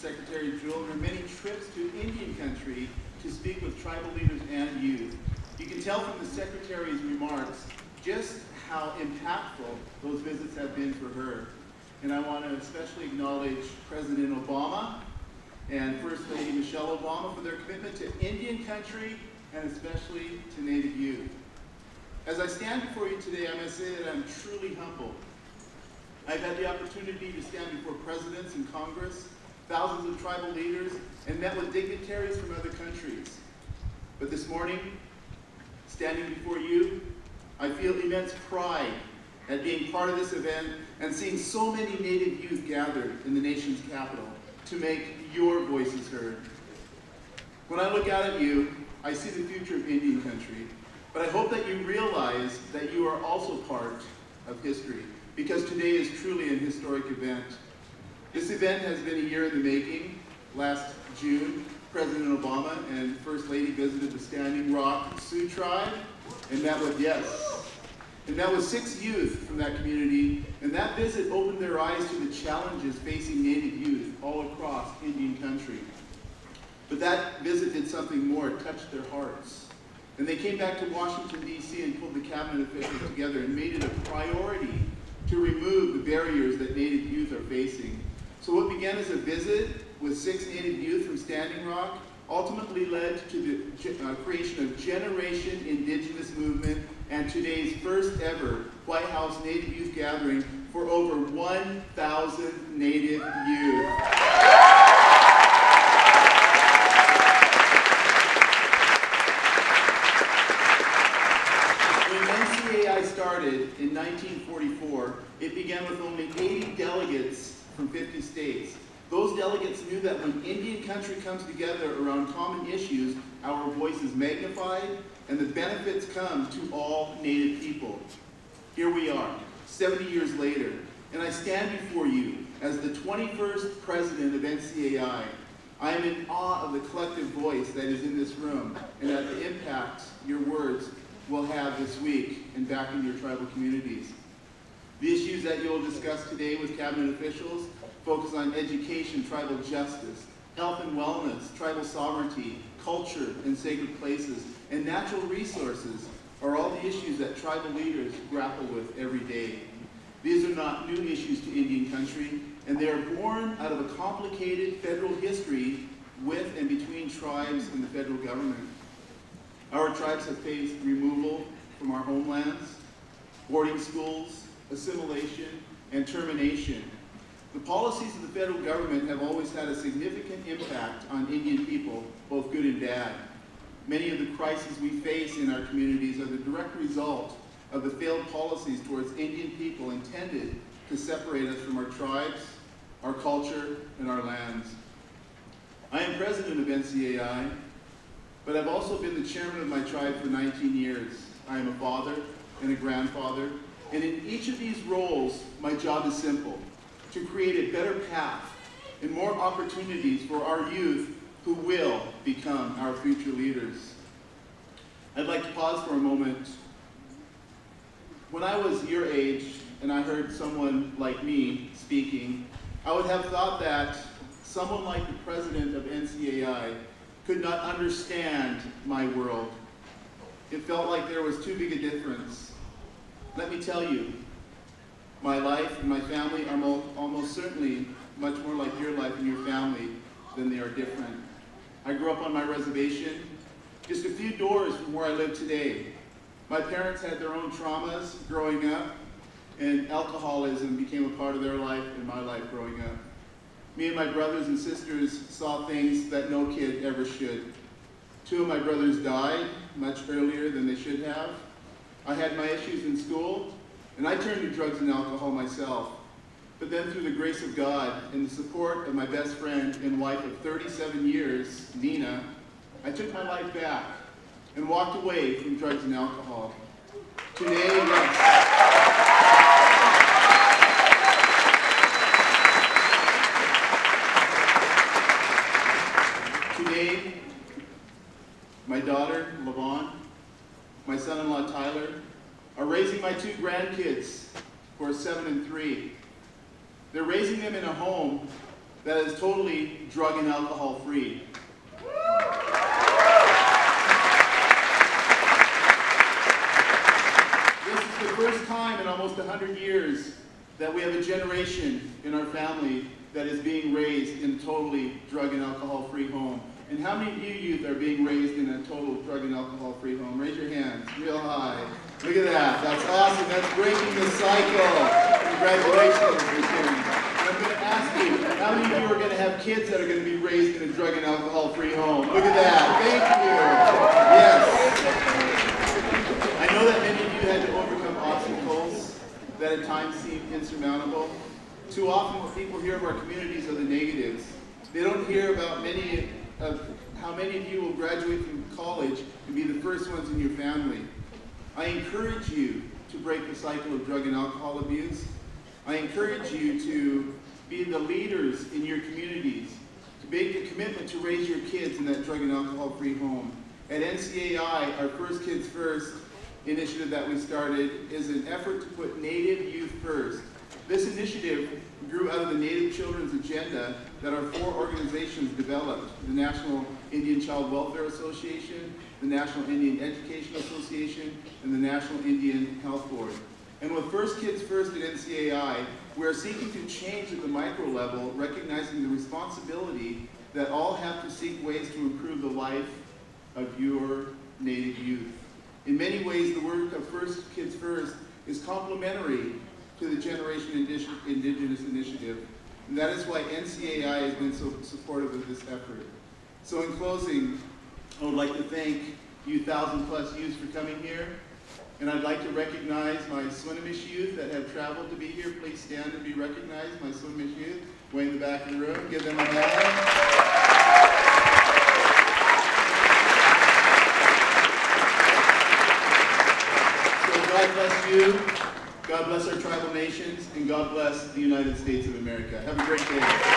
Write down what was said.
Secretary Jewel on her many trips to Indian country to speak with tribal leaders and youth. You can tell from the Secretary's remarks just how impactful those visits have been for her. And I want to especially acknowledge President Obama and First Lady Michelle Obama for their commitment to Indian country and especially to Native youth. As I stand before you today, I must say that I'm truly humbled. I've had the opportunity to stand before presidents and Congress, thousands of tribal leaders, and met with dignitaries from other countries. But this morning, standing before you, I feel immense pride at being part of this event and seeing so many Native youth gathered in the nation's capital to make your voices heard. When I look out at you, I see the future of Indian country, but I hope that you realize that you are also part of history, because today is truly an historic event. This event has been a year in the making. Last June, President Obama and First Lady visited the Standing Rock Sioux tribe and met with 6 youth from that community, and that visit opened their eyes to the challenges facing Native youth all across Indian country. But that visit did something more, it touched their hearts. And they came back to Washington, D.C. and pulled the cabinet officials together and made it a priority to remove the barriers that Native youth are facing. So what began as a visit with 6 Native youth from Standing Rock ultimately led to the creation of Generation Indigenous Movement and today's first ever White House Native Youth Gathering for over 1,000 Native youth. Started in 1944, it began with only 80 delegates from 50 states. Those delegates knew that when Indian country comes together around common issues, our voice is magnified and the benefits come to all Native people. Here we are, 70 years later, and I stand before you as the 21st president of NCAI. I am in awe of the collective voice that is in this room and at the impact your words will have this week in backing your tribal communities. The issues that you will discuss today with cabinet officials focus on education, tribal justice, health and wellness, tribal sovereignty, culture and sacred places, and natural resources are all the issues that tribal leaders grapple with every day. These are not new issues to Indian country, and they are born out of a complicated federal history with and between tribes and the federal government. Our tribes have faced removal from our homelands, boarding schools, assimilation, and termination. The policies of the federal government have always had a significant impact on Indian people, both good and bad. Many of the crises we face in our communities are the direct result of the failed policies towards Indian people intended to separate us from our tribes, our culture, and our lands. I am president of NCAI, but I've also been the chairman of my tribe for 19 years. I am a father and a grandfather, and in each of these roles, my job is simple: to create a better path and more opportunities for our youth who will become our future leaders. I'd like to pause for a moment. When I was your age and I heard someone like me speaking, I would have thought that someone like the president of NCAI could not understand my world. It felt like there was too big a difference. Let me tell you, my life and my family are almost certainly much more like your life and your family than they are different. I grew up on my reservation, just a few doors from where I live today. My parents had their own traumas growing up, and alcoholism became a part of their life and my life growing up. Me and my brothers and sisters saw things that no kid ever should. 2 of my brothers died much earlier than they should have. I had my issues in school, and I turned to drugs and alcohol myself. But then through the grace of God and the support of my best friend and wife of 37 years, Nina, I took my life back and walked away from drugs and alcohol. Today, Today, my daughter, Lavon, my son-in-law, Tyler, are raising my 2 grandkids, who are 7 and 3. They're raising them in a home that is totally drug and alcohol free. This is the first time in almost 100 years that we have a generation in our family that is being raised in a totally drug and alcohol free home. And how many of you youth are being raised in a total drug and alcohol free home? Raise your hands, real high. Look at that, that's awesome, that's breaking the cycle. Congratulations, Tim. I'm going to ask you, how many of you are going to have kids that are going to be raised in a drug and alcohol free home? Look at that, thank you. Yes. I know that many of you had to overcome obstacles that at times seem insurmountable. Too often what people hear of our communities are the negatives. They don't hear about how many of you will graduate from college and be the first ones in your family. I encourage you to break the cycle of drug and alcohol abuse. I encourage you to be the leaders in your communities, to make a commitment to raise your kids in that drug and alcohol-free home. At NCAI, our First Kids First initiative that we started is an effort to put Native youth first. This initiative grew out of the Native Children's Agenda that our 4 organizations developed: the National Indian Child Welfare Association, the National Indian Education Association, and the National Indian Health Board. And with First Kids First at NCAI, we are seeking to change at the micro level, recognizing the responsibility that all have to seek ways to improve the life of your Native youth. In many ways, the work of First Kids First is complementary to the Generation Indigenous Initiative. And that is why NCAI has been so supportive of this effort. So in closing, I would like to thank you 1,000+ youths for coming here. And I'd like to recognize my Swinomish youth that have traveled to be here. Please stand and be recognized, my Swinomish youth, way in the back of the room. Give them a hand. So God bless you, God bless our tribal nations, and God bless the United States of America. Have a great day.